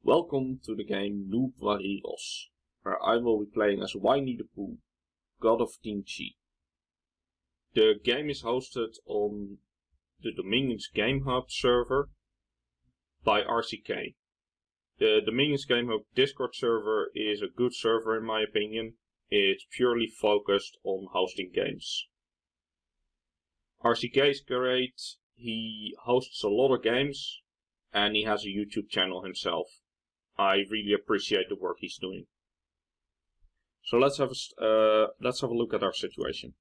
Welcome to the game Noob Variros, where I will be playing as Winnie the Pooh, God of Kimchi. The game is hosted on the Dominions Game Hub server by RCK. The Dominions Game Hub Discord server is a good server in my opinion. It's purely focused on hosting games. RCK is great, he hosts a lot of games, and he has a YouTube channel himself. I really appreciate the work he's doing. So let's have a look at our situation.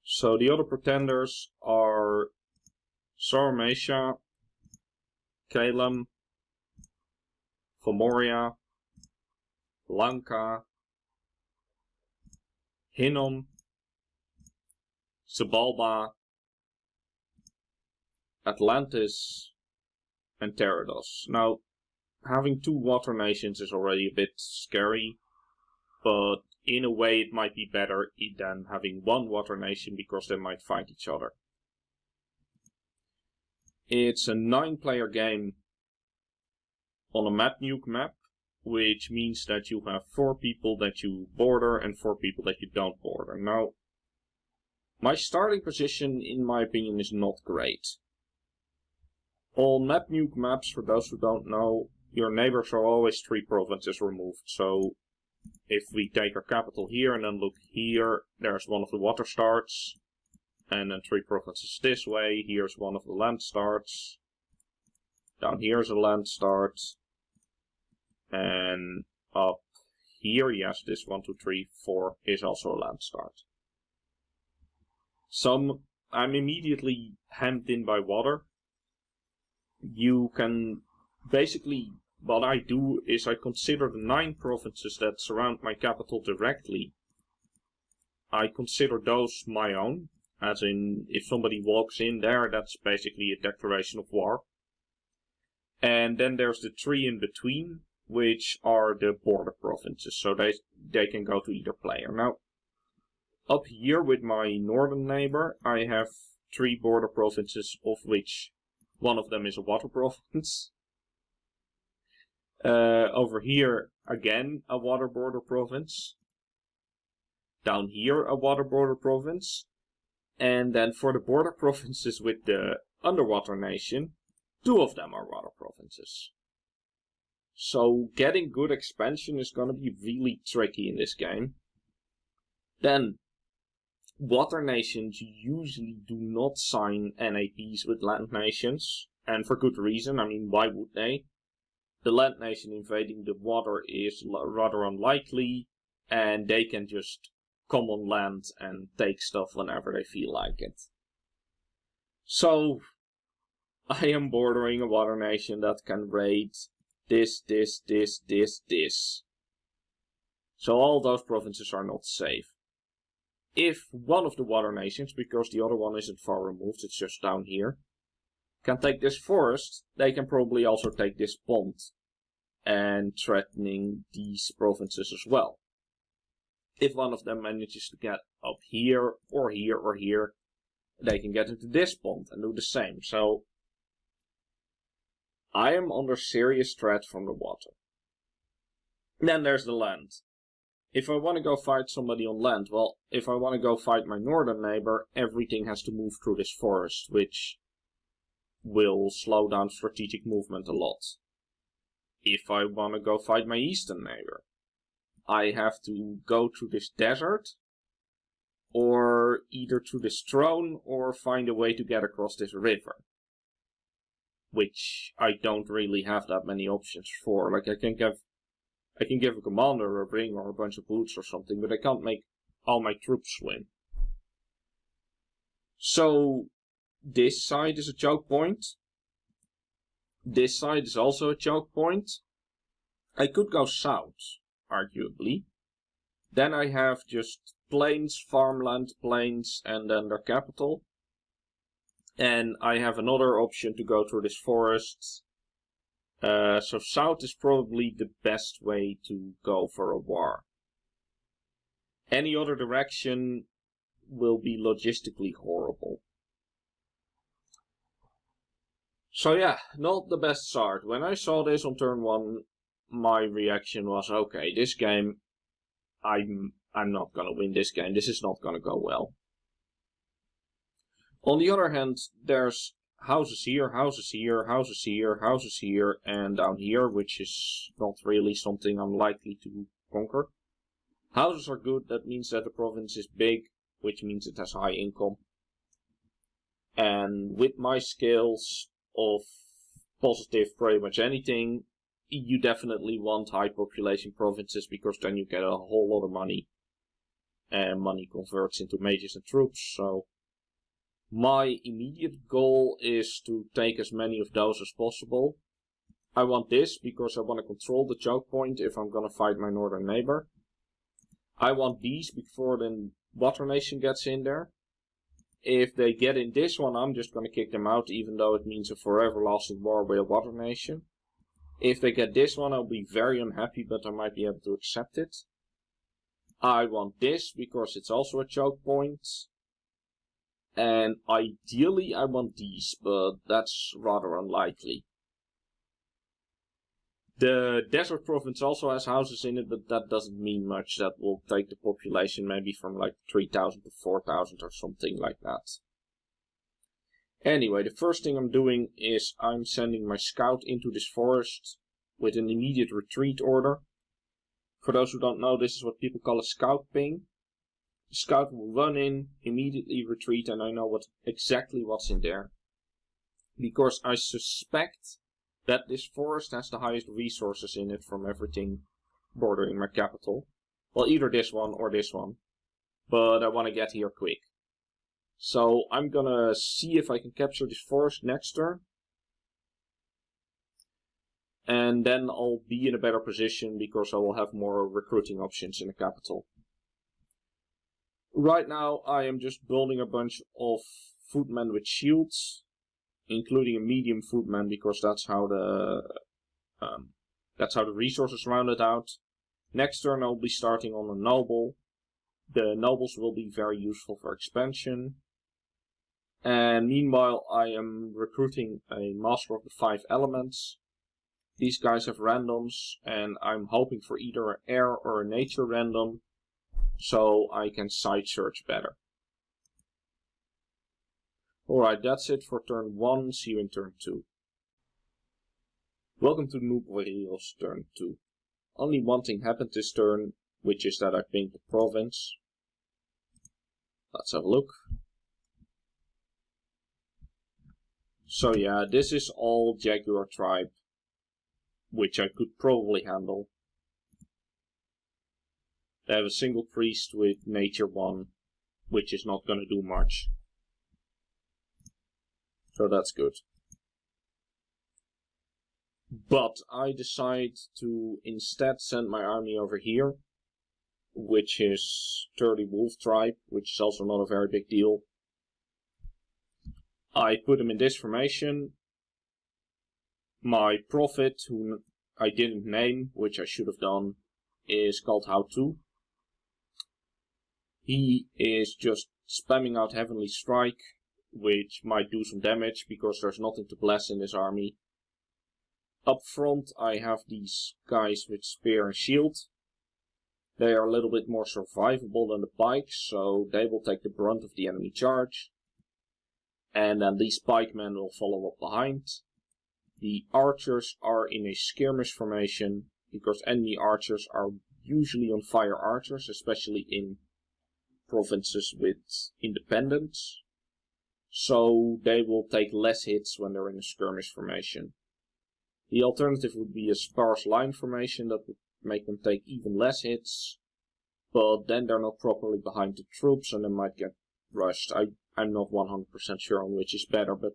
So the other pretenders are Sarmatia, Kalem, Fomoria, Lanka, Hinnom, Zabalba, Atlantis, and Terados. Now, having two water nations is already a bit scary, but in a way it might be better than having one water nation because they might fight each other. It's a 9-player game on a map nuke map, which means that you have 4 people that you border and 4 people that you don't border. Now, my starting position, in my opinion, is not great. On map nuke maps, for those who don't know, your neighbors are always 3 provinces removed. So if we take our capital here and then look here, there's one of the water starts. And then 3 provinces this way, here's one of the land starts. Down here's a land start. And up here, yes, this 1, 2, 3, 4 is also a land start. So I'm immediately hemmed in by water. You can basically, what I do is I consider the 9 provinces that surround my capital directly. I consider those my own, as in if somebody walks in there, that's basically a declaration of war. And then there's the 3 in between, which are the border provinces, so they can go to either player. Now, up here with my northern neighbor, I have 3 border provinces, of which one of them is a water province. Over here, again, a water border province. Down here, a water border province. And then for the border provinces with the underwater nation, 2 of them are water provinces. So getting good expansion is going to be really tricky in this game. Then, water nations usually do not sign NAPs with land nations, and for good reason. I mean, why would they? The land nation invading the water is rather unlikely, and they can just come on land and take stuff whenever they feel like it. So, I am bordering a water nation that can raid this. So all those provinces are not safe. If one of the water nations, because the other one isn't far removed, it's just down here, can take this forest, they can probably also take this pond, and threatening these provinces as well. If one of them manages to get up here, or here, or here, they can get into this pond and do the same. So, I am under serious threat from the water. Then there's the land. If I want to go fight somebody on land, well, if I want to go fight my northern neighbor, everything has to move through this forest, which will slow down strategic movement a lot. If I want to go fight my eastern neighbor, I have to go through this desert, or either through this throne, or find a way to get across this river. Which I don't really have that many options for. Like, I can give a commander a ring or a bunch of boots or something, but I can't make all my troops swim. So, this side is a choke point. This side is also a choke point. I could go south, arguably. Then I have just plains, farmland, plains, and then their capital. And I have another option to go through this forest. So south is probably the best way to go for a war. Any other direction will be logistically horrible. So yeah, not the best start. When I saw this on turn 1, my reaction was, okay, this game, I'm not gonna win this game. This is not gonna go well. On the other hand, there's houses here, houses here, houses here, houses here, and down here, which is not really something I'm likely to conquer. Houses are good, that means that the province is big, which means it has high income. And with my skills of positive pretty much anything, you definitely want high population provinces, because then you get a whole lot of money. And money converts into mages and troops, so my immediate goal is to take as many of those as possible. I want this because I want to control the choke point if I'm gonna fight my northern neighbor. I want these before the Water Nation gets in there. If they get in this one, I'm just gonna kick them out, even though it means a forever lasting war with a Water Nation. If they get this one, I'll be very unhappy, but I might be able to accept it. I want this because it's also a choke point. And ideally I want these, but that's rather unlikely. The desert province also has houses in it, but that doesn't mean much. That will take the population maybe from like 3,000 to 4,000 or something like that. Anyway, the first thing I'm doing is I'm sending my scout into this forest with an immediate retreat order. For those who don't know, this is what people call a scout ping. The scout will run in, immediately retreat, and I know exactly what's in there. Because I suspect that this forest has the highest resources in it from everything bordering my capital. Well, either this one or this one. But I want to get here quick. So I'm gonna see if I can capture this forest next turn. And then I'll be in a better position because I will have more recruiting options in the capital. Right now I am just building a bunch of footmen with shields, including a medium footman, because that's how the resources rounded out. Next turn I'll be starting on a noble. The nobles will be very useful for expansion. And meanwhile I am recruiting a master of the 5 elements. These guys have randoms, and I'm hoping for either an air or a nature random, so I can side search better. Alright, that's it for turn 1, see you in turn 2. Welcome to Noob Warriors turn 2. Only one thing happened this turn, which is that I pinged the province. Let's have a look. So yeah, this is all Jaguar tribe, which I could probably handle. They have a single priest with nature 1, which is not gonna do much. So that's good. But I decide to instead send my army over here, which is 30 wolf tribe, which is also not a very big deal. I put them in this formation. My prophet, who I didn't name, which I should have done, is called How To. He is just spamming out Heavenly Strike, which might do some damage because there's nothing to bless in this army. Up front I have these guys with spear and shield. They are a little bit more survivable than the pikes, so they will take the brunt of the enemy charge. And then these pikemen will follow up behind. The archers are in a skirmish formation, because enemy archers are usually on fire archers, especially in provinces with independence. So they will take less hits when they're in a skirmish formation. The alternative would be a sparse line formation that would make them take even less hits, but then they're not properly behind the troops and they might get rushed. I'm not 100% sure on which is better, but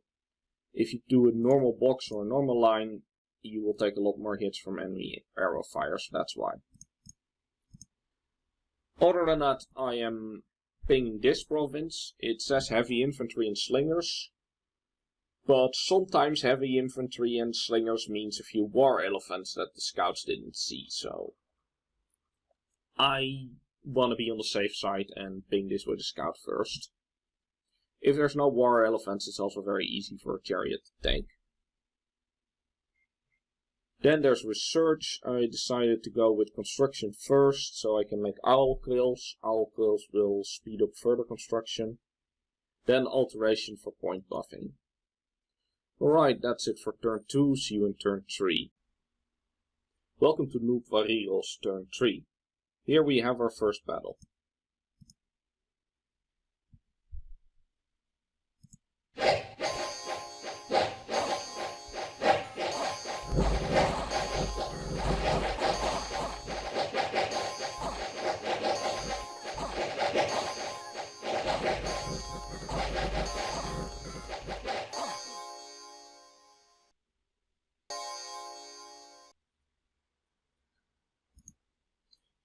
if you do a normal box or a normal line, you will take a lot more hits from enemy arrow fire, so that's why. Other than that, I am pinging this province. It says heavy infantry and slingers, but sometimes heavy infantry and slingers means a few war elephants that the scouts didn't see, so I want to be on the safe side and ping this with a scout first. If there's no war elephants, it's also very easy for a chariot to take. Then there's research. I decided to go with construction first, so I can make owl quills. Owl quills will speed up further construction. Then alteration for point buffing. Alright, that's it for turn 2. See you in turn 3. Welcome to Noob Variro's turn 3. Here we have our first battle.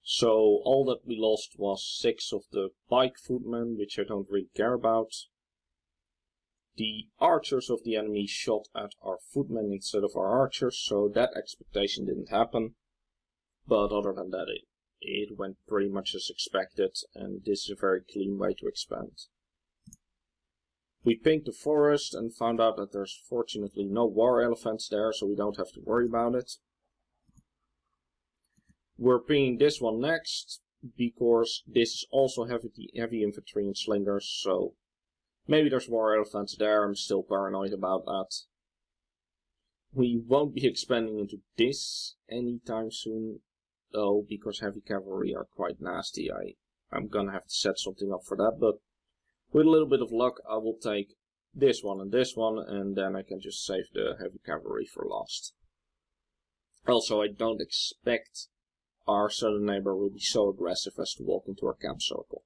So all that we lost was 6 of the pike footmen, which I don't really care about. The archers of the enemy shot at our footmen instead of our archers, so that expectation didn't happen. But other than that, it went pretty much as expected, and this is a very clean way to expand. We pinged the forest and found out that there's fortunately no war elephants there, so we don't have to worry about it. We're pinging this one next, because this is also heavy infantry and slingers, so maybe there's war elephants there. I'm still paranoid about that. We won't be expanding into this anytime soon, though, because heavy cavalry are quite nasty. I'm gonna have to set something up for that, but with a little bit of luck I will take this one, and then I can just save the heavy cavalry for last. Also, I don't expect our southern neighbor will be so aggressive as to walk into our camp circle.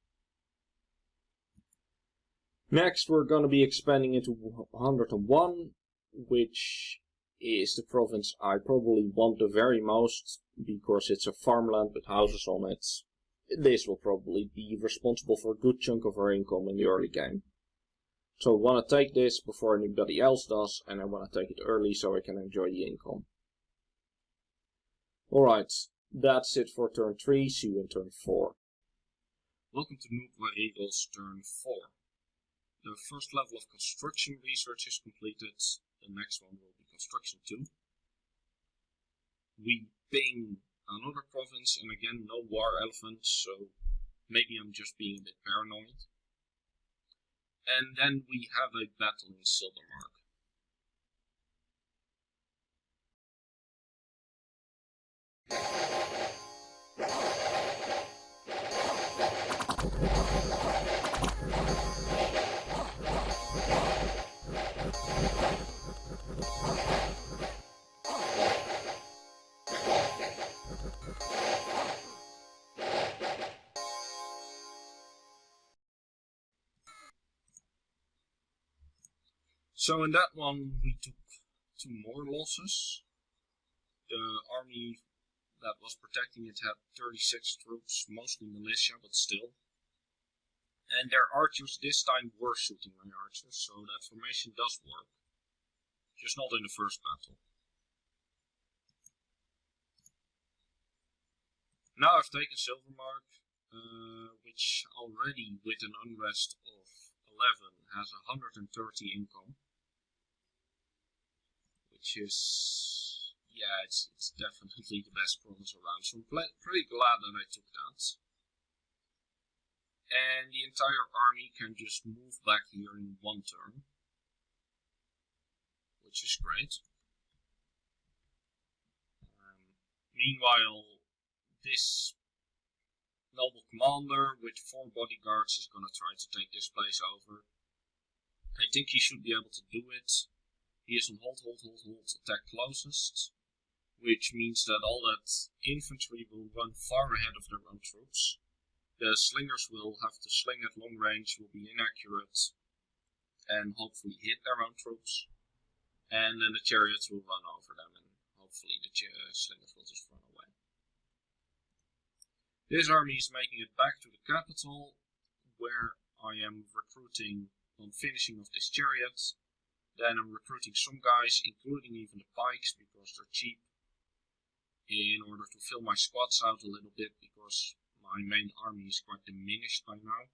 Next, we're going to be expanding into 101, which is the province I probably want the very most, because it's a farmland with houses on it. This will probably be responsible for a good chunk of our income in the early game. So I want to take this before anybody else does, and I want to take it early so I can enjoy the income. Alright. That's it for turn 3, see you in turn 4. Welcome to Noob Variro's turn 4. The first level of construction research is completed, the next one will be construction 2. We ping another province, and again no war elephants, so maybe I'm just being a bit paranoid. And then we have a battle in Silvermark. So in that one we took 2 more losses. The army that was protecting it had 36 troops, mostly militia, but still. And their archers this time were shooting my archers, so that formation does work. Just not in the first battle. Now I've taken Silvermark, which already with an unrest of 11 has 130 income. Which is, yeah, it's definitely the best province around, so I'm pretty glad that I took that. And the entire army can just move back here in 1 turn, which is great. Meanwhile, this noble commander with 4 bodyguards is going to try to take this place over. I think he should be able to do it. He is on hold, attack closest, which means that all that infantry will run far ahead of their own troops. The slingers will have to sling at long range, will be inaccurate, and hopefully hit their own troops. And then the chariots will run over them, and hopefully the slingers will just run away. This army is making it back to the capital, where I am recruiting on finishing of this chariot. Then I'm recruiting some guys, including even the pikes, because they're cheap, in order to fill my squads out a little bit, because my main army is quite diminished by now.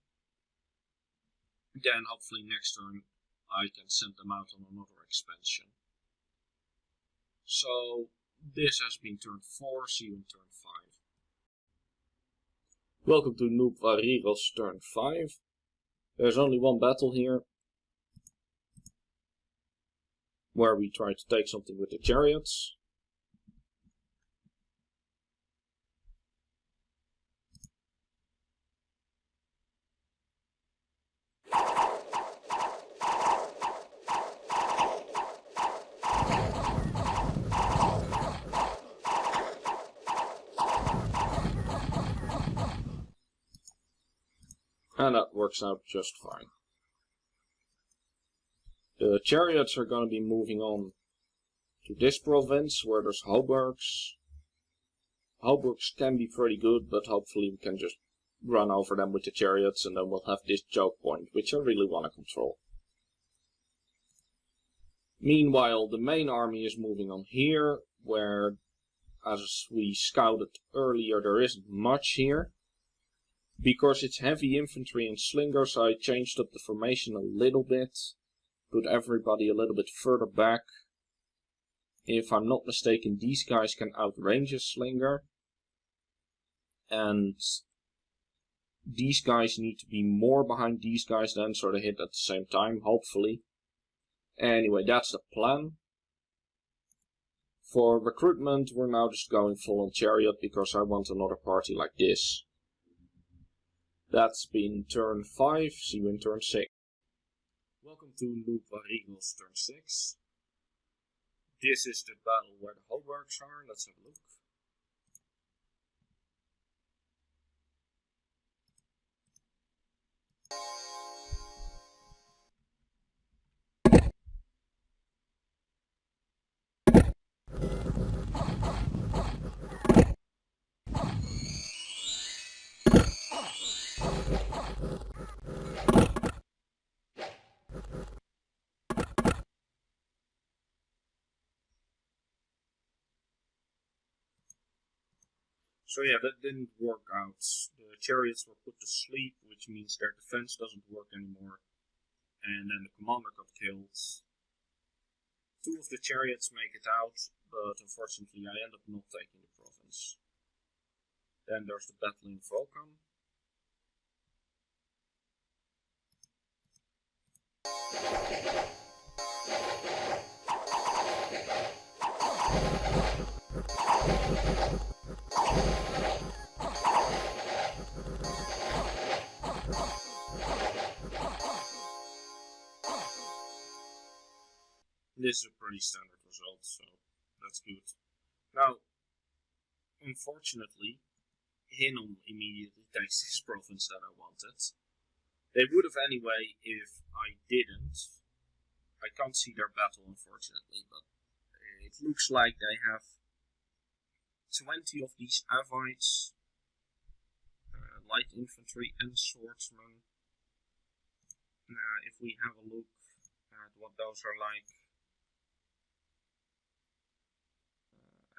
Then hopefully next turn I can send them out on another expansion. So This has been turn 4, see you in turn 5. Welcome to Noob Variro's turn 5. There's only one battle here, where we try to take something with the chariots. And that works out just fine. The chariots are going to be moving on to this province where there's hauberks. Hauberks can be pretty good, but hopefully we can just run over them with the chariots and then we'll have this choke point, which I really want to control. Meanwhile, the main army is moving on here, where, as we scouted earlier, there isn't much here. Because it's heavy infantry and slingers, I changed up the formation a little bit. Put everybody a little bit further back. If I'm not mistaken, these guys can outrange a slinger. And these guys need to be more behind these guys then, so they hit at the same time, hopefully. Anyway, that's the plan. For recruitment, we're now just going full on chariot because I want another party like this. That's been turn 5, see you in turn 6. Welcome to Noob Variro's turn 6. This is the battle where the hauberks are, let's have a look. So yeah, that didn't work out. The chariots were put to sleep, which means their defense doesn't work anymore. And then the commander got killed. 2 of the chariots make it out, but unfortunately I end up not taking the province. Then there's the battle in Vulcan. This is a pretty standard result, so that's good. Now, unfortunately, Hinnom immediately takes this province that I wanted. They would have anyway if I didn't. I can't see their battle, unfortunately, but it looks like they have 20 of these Avites, light infantry and swordsmen. If we have a look at what those are like,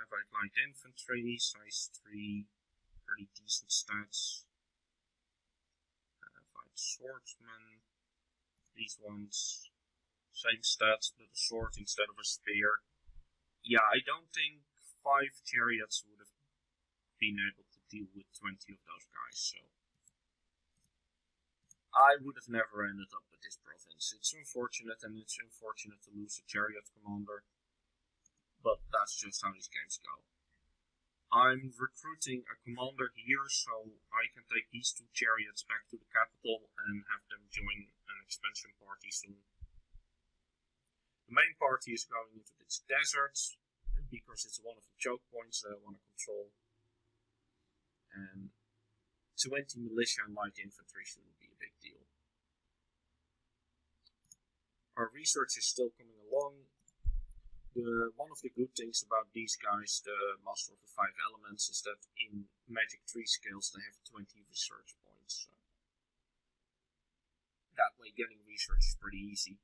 Avite light infantry, size 3, pretty decent stats. Avite swordsmen, these ones, same stats but a sword instead of a spear. Yeah, I don't think 5 chariots would have been able to deal with 20 of those guys, so I would have never ended up with this province. It's unfortunate, and it's unfortunate to lose a chariot commander, but that's just how these games go. I'm recruiting a commander here, so I can take these 2 chariots back to the capital and have them join an expansion party soon. The main party is going into this desert, because it's one of the choke points that I want to control. And 20 militia and light infantry shouldn't be a big deal. Our research is still coming along. One of the good things about these guys, the Master of the 5 Elements, is that in Magic 3 scales they have 20 research points. So that way getting research is pretty easy.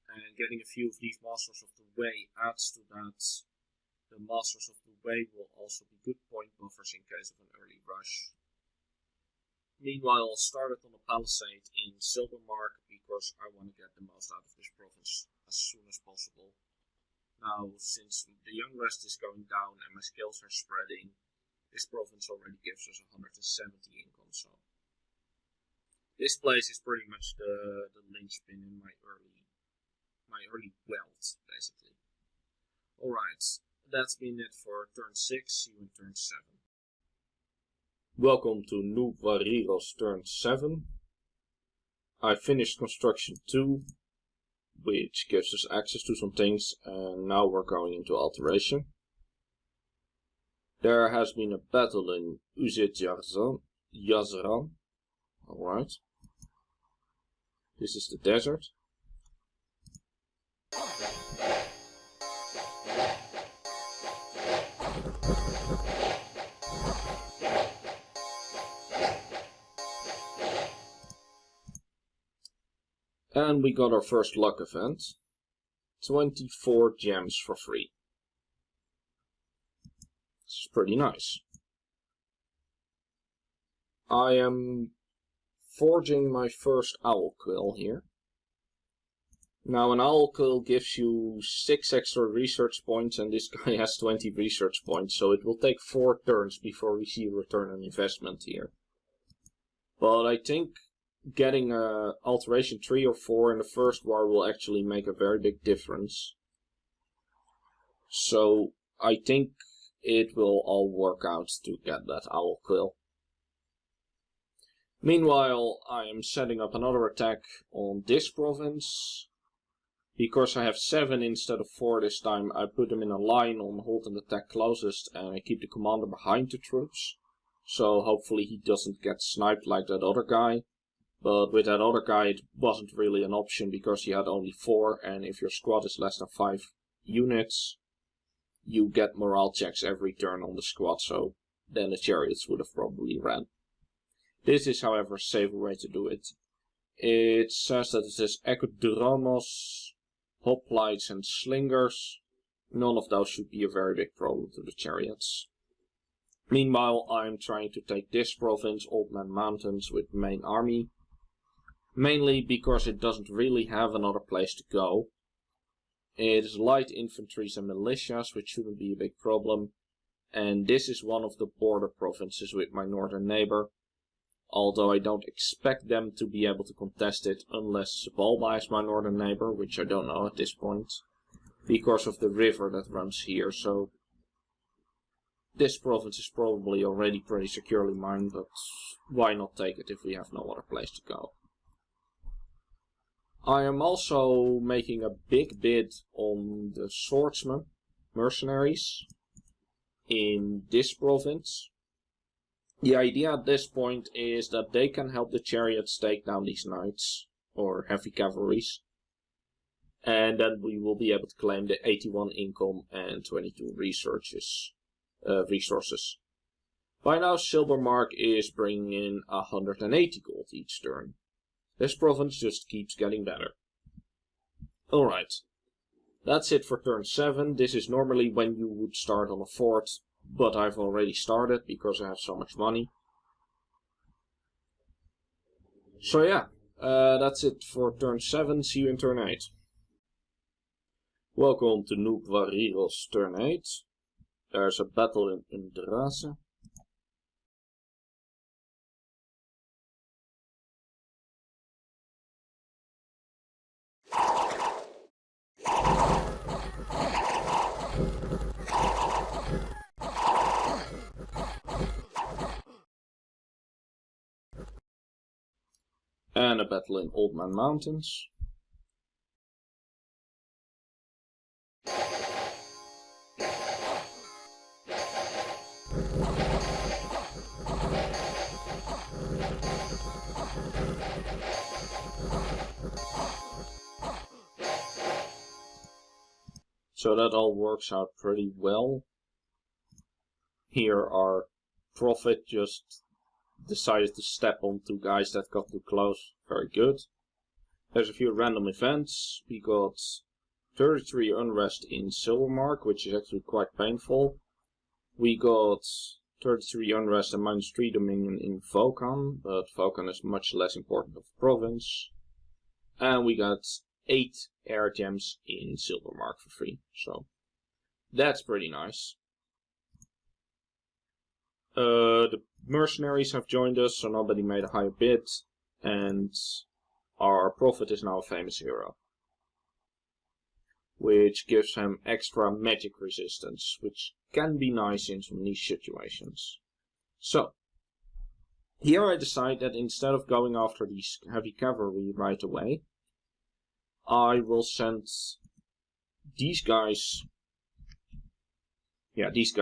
And getting a few of these Masters of the Way adds to that. The Masters of the Way will also be good point buffers in case of an early rush. Meanwhile, I started on a palisade in Silvermark because I want to get the most out of this province as soon as possible. Now, since the unrest is going down and my skills are spreading, this province already gives us 170 income, so this place is pretty much the linchpin in my early wealth, basically. Alright, that's been it for turn 6, see you in turn 7. Welcome to Noob Variro's turn 7. I finished construction 2, which gives us access to some things, and now we're going into alteration. There has been a battle in Yazran. Alright. This is the desert. And we got our first luck event. 24 gems for free. This is pretty nice. I am forging my first owl quill here. Now an owl quill gives you 6 extra research points, and this guy has 20 research points, so it will take 4 turns before we see a return on investment here. But I think getting a alteration 3 or 4 in the first war will actually make a very big difference. So I think it will all work out to get that owl quill. Meanwhile, I am setting up another attack on this province. Because I have 7 instead of 4 this time, I put them in a line on hold and attack closest, and I keep the commander behind the troops. So hopefully he doesn't get sniped like that other guy. But with that other guy it wasn't really an option because he had only 4, and if your squad is less than 5 units, you get morale checks every turn on the squad, so then the chariots would have probably ran. This is however a safer way to do it. It says that it is Ecodromos, hoplites and slingers. None of those should be a very big problem to the chariots. Meanwhile, I'm trying to take this province, Old Man Mountains, with main army. Mainly because it doesn't really have another place to go. It is light infantries and militias, which shouldn't be a big problem. And this is one of the border provinces with my northern neighbor. Although I don't expect them to be able to contest it unless Balba is my northern neighbor, which I don't know at this point. Because of the river that runs here, so this province is probably already pretty securely mine, but why not take it if we have no other place to go? I am also making a big bid on the swordsmen, mercenaries, in this province. The idea at this point is that they can help the chariots take down these knights, or heavy cavalries. And then we will be able to claim the 81 income and 22 resources. By now Silbermark is bringing in 180 gold each turn. This province just keeps getting better. Alright, that's it for turn 7. This is normally when you would start on a fort, but I've already started because I have so much money. So yeah, that's it for turn 7. See you in turn 8. Welcome to Noob Variro's turn 8. There's a battle in Undraze. And a battle in Old Man Mountains. So that all works out pretty well. Here our prophet just decided to step on 2 guys that got too close. Very good. There's a few random events. We got 33 unrest in Silvermark, which is actually quite painful. We got 33 unrest and -3 dominion in Vokan, but Vokan is much less important of a province. And we got 8 air gems in Silvermark for free. So that's pretty nice. The mercenaries have joined us, so nobody made a higher bid, and our prophet is now a famous hero, which gives him extra magic resistance, which can be nice in some niche situations. So here I decide that instead of going after these heavy cavalry right away, I will send these guys, these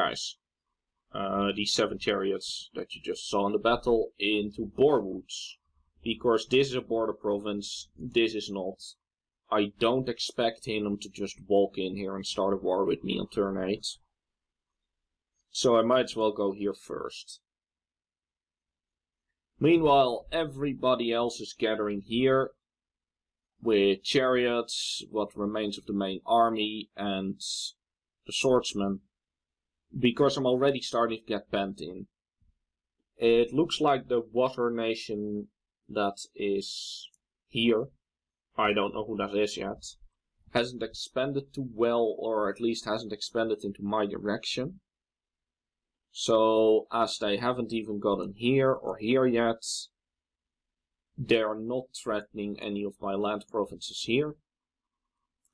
7 chariots that you just saw in the battle, into Borwoods. Because this is a border province, this is not. I don't expect him to just walk in here and start a war with me on turn 8. So I might as well go here first. Meanwhile, everybody else is gathering here with chariots, what remains of the main army, and the swordsmen, because I'm already starting to get penned in. It looks like the water nation that is here, I don't know who that is yet, hasn't expanded too well, or at least hasn't expanded into my direction. So, as they haven't even gotten here or here yet, they are not threatening any of my land provinces here.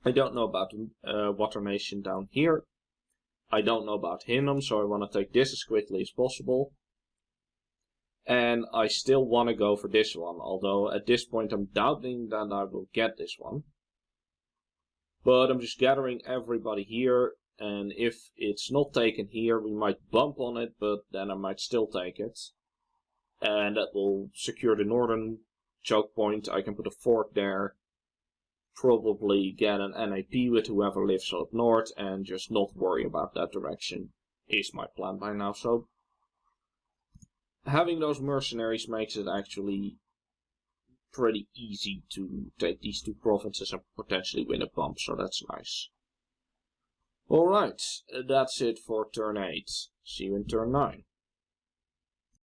I don't know about Water Nation down here. I don't know about Hinnom, so I want to take this as quickly as possible. And I still want to go for this one, although at this point I'm doubting that I will get this one. But I'm just gathering everybody here, and if it's not taken here, we might bump on it, but then I might still take it. And that will secure the northern choke point. I can put a fort there, probably get an NAP with whoever lives up north, and just not worry about that direction is my plan by now. So having those mercenaries makes it actually pretty easy to take these 2 provinces and potentially win a bump, so that's nice. Alright, that's it for turn 8. See you in turn 9.